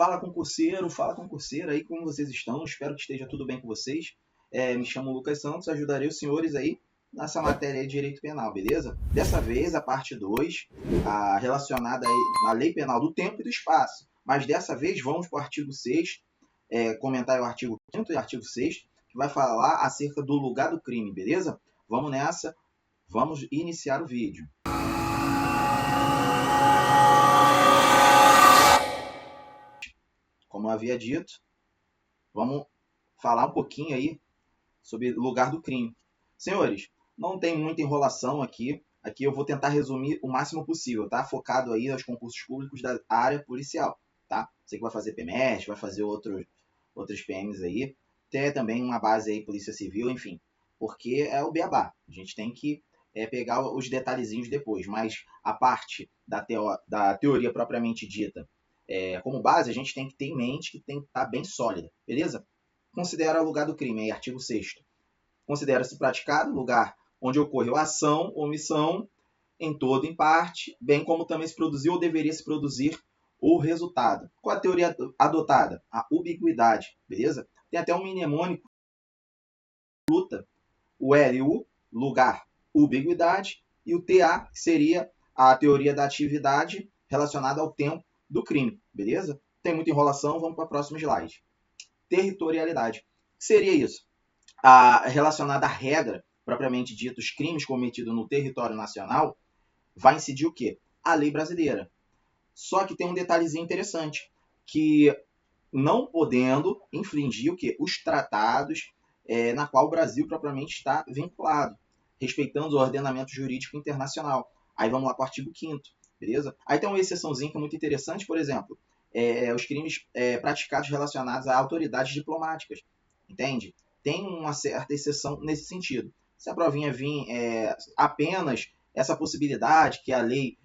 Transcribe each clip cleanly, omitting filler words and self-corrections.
fala concurseiro aí, como vocês estão? Espero que esteja tudo bem com vocês. Me chamo Lucas Santos, ajudarei os senhores aí nessa matéria de Direito Penal, beleza? Dessa vez, a parte 2, relacionada aí à Lei Penal do Tempo e do Espaço. Mas dessa vez, vamos para o artigo 6, comentar o artigo 5º e o artigo 6º, que vai falar acerca do lugar do crime, beleza? Vamos nessa, vamos iniciar o vídeo. Como eu havia dito, vamos falar um pouquinho aí sobre o lugar do crime. Senhores, não tem muita enrolação aqui. Aqui eu vou tentar resumir o máximo possível, tá? Focado aí aos concursos públicos da área policial, tá? Você que vai fazer PMES, vai fazer outros PMs aí. Tem também uma base aí, Polícia Civil, enfim. Porque é o beabá. A gente tem que pegar os detalhezinhos depois. Mas a parte da teoria propriamente dita, como base, a gente tem que ter em mente que tem que estar bem sólida, beleza? Considera o lugar do crime, aí, artigo 6º. Considera-se praticado lugar onde ocorreu a ação, omissão, em todo ou em parte, bem como também se produziu ou deveria se produzir o resultado. Qual a teoria adotada? A ubiquidade, beleza? Tem até um mnemônico, luta, o LU, lugar, ubiquidade, e o TA, que seria a teoria da atividade relacionada ao tempo do crime, beleza? Tem muita enrolação, vamos para o próximo slide. Territorialidade. O que seria isso? Relacionada à regra, propriamente dita, os crimes cometidos no território nacional, vai incidir o quê? A lei brasileira. Só que tem um detalhezinho interessante, que não podendo infringir o quê? Os tratados na qual o Brasil propriamente está vinculado, respeitando o ordenamento jurídico internacional. Aí vamos lá para o artigo 5º, beleza? Aí tem uma exceçãozinha que é muito interessante, por exemplo, os crimes praticados relacionados a autoridades diplomáticas, entende? Tem uma certa exceção nesse sentido. Se a provinha vir apenas essa possibilidade que a lei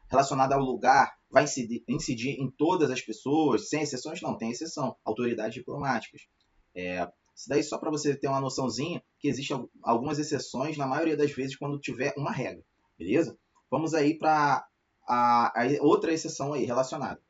relacionada ao lugar vai incidir em todas as pessoas, sem exceções, não, tem exceção, autoridades diplomáticas. Isso daí só para você ter uma noçãozinha que existem algumas exceções, na maioria das vezes, quando tiver uma regra, beleza? Vamos aí para a outra exceção aí relacionada.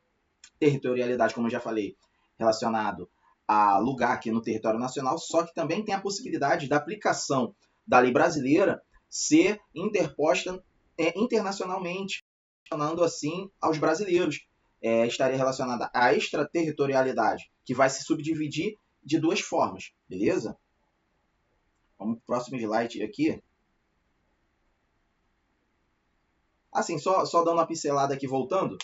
Territorialidade, como eu já falei, relacionado a lugar aqui no território nacional, só que também tem a possibilidade da aplicação da lei brasileira ser interposta internacionalmente, relacionando assim aos brasileiros. Estaria relacionada à extraterritorialidade, que vai se subdividir de duas formas, beleza? Vamos para o próximo slide aqui. Assim, só dando uma pincelada aqui, voltando,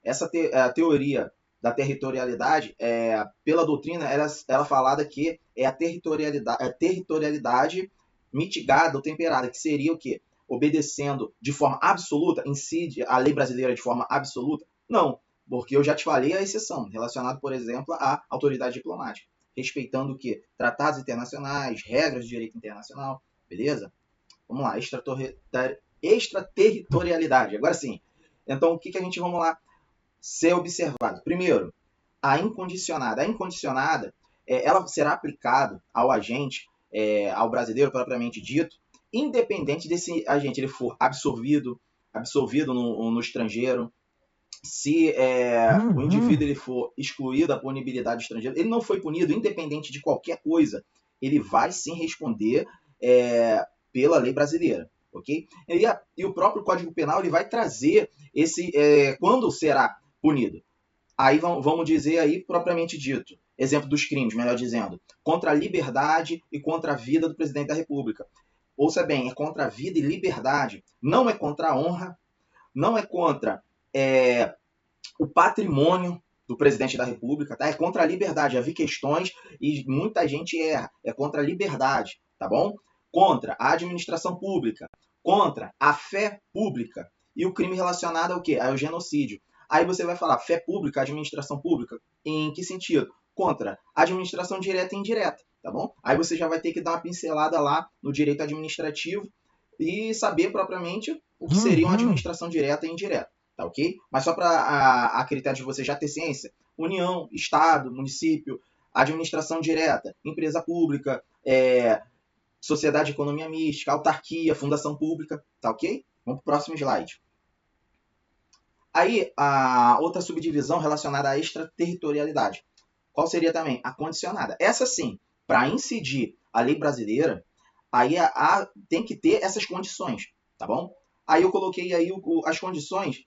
essa a teoria da territorialidade, pela doutrina, ela falada que é a territorialidade mitigada ou temperada, que seria o quê? Obedecendo de forma absoluta, incide a lei brasileira de forma absoluta? Não, porque eu já te falei a exceção, relacionado, por exemplo, à autoridade diplomática, respeitando o quê? Tratados internacionais, regras de direito internacional, beleza? Vamos lá, extraterritorialidade, agora sim. Então, o que a gente, vamos lá, ser observado? Primeiro, a incondicionada. A incondicionada, ela será aplicada ao agente, ao brasileiro propriamente dito, independente desse agente ele for absolvido no estrangeiro, se o indivíduo ele for excluído da punibilidade do estrangeiro, ele não foi punido, independente de qualquer coisa, ele vai sim responder pela lei brasileira, ok? E o próprio Código Penal ele vai trazer esse quando será punido. Aí vamos dizer aí propriamente dito, exemplo dos crimes, melhor dizendo, contra a liberdade e contra a vida do presidente da República. Ouça bem, é contra a vida e liberdade, não é contra a honra, não é contra o patrimônio do presidente da República, tá? É contra a liberdade. Já vi questões e muita gente erra. É contra a liberdade, tá bom? Contra a administração pública, contra a fé pública e o crime relacionado ao quê? Ao genocídio. Aí você vai falar fé pública, administração pública, em que sentido? Contra a administração direta e indireta, tá bom? Aí você já vai ter que dar uma pincelada lá no direito administrativo e saber propriamente o que seria uma administração direta e indireta, tá ok? Mas só para a critério de você já ter ciência, União, Estado, município, administração direta, empresa pública, sociedade de economia mista, autarquia, fundação pública, tá ok? Vamos para o próximo slide. Aí, a outra subdivisão relacionada à extraterritorialidade. Qual seria também? A condicionada. Essa sim, para incidir a lei brasileira, aí tem que ter essas condições, tá bom? Aí eu coloquei aí as condições.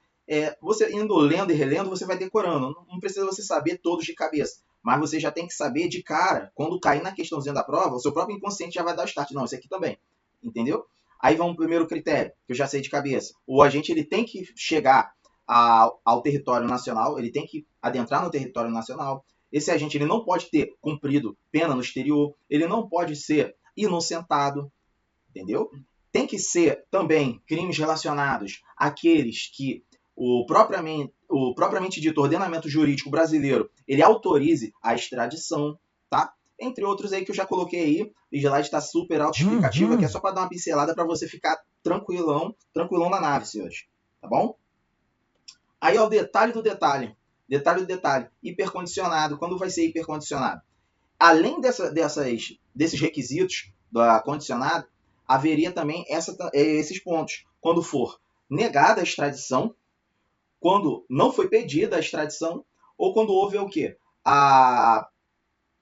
Você indo lendo e relendo, você vai decorando. Não precisa você saber todos de cabeça. Mas você já tem que saber de cara, quando cair na questãozinha da prova, o seu próprio inconsciente já vai dar o start. Não, esse aqui também. Entendeu? Aí vamos pro primeiro critério, que eu já sei de cabeça. O agente ele tem que chegar ao território nacional, ele tem que adentrar no território nacional. Esse agente ele não pode ter cumprido pena no exterior, ele não pode ser inocentado, entendeu? Tem que ser também crimes relacionados àqueles que o propriamente dito ordenamento jurídico brasileiro ele autorize a extradição, tá? Entre outros aí que eu já coloquei aí, o slide está super autoexplicativo, aqui é só para dar uma pincelada para você ficar tranquilão na nave, senhores, tá bom? Aí é o detalhe do detalhe, hipercondicionado. Quando vai ser hipercondicionado? Além desses requisitos da condicionado, haveria também esses pontos. Quando for negada a extradição, quando não foi pedida a extradição, ou quando houve o quê? A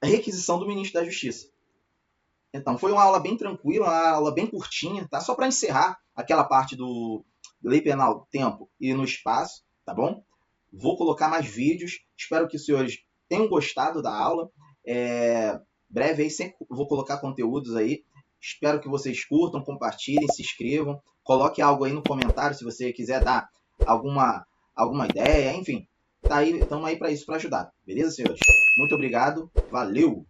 requisição do ministro da Justiça. Então, foi uma aula bem tranquila, uma aula bem curtinha, tá? Só para encerrar aquela parte do Lei Penal, tempo e no espaço, tá bom? Vou colocar mais vídeos, espero que os senhores tenham gostado da aula. Breve aí, sempre vou colocar conteúdos aí. Espero que vocês curtam, compartilhem, se inscrevam. Coloque algo aí no comentário se você quiser dar alguma ideia, enfim. Tá aí, estamos aí para isso, para ajudar. Beleza, senhores? Muito obrigado, valeu!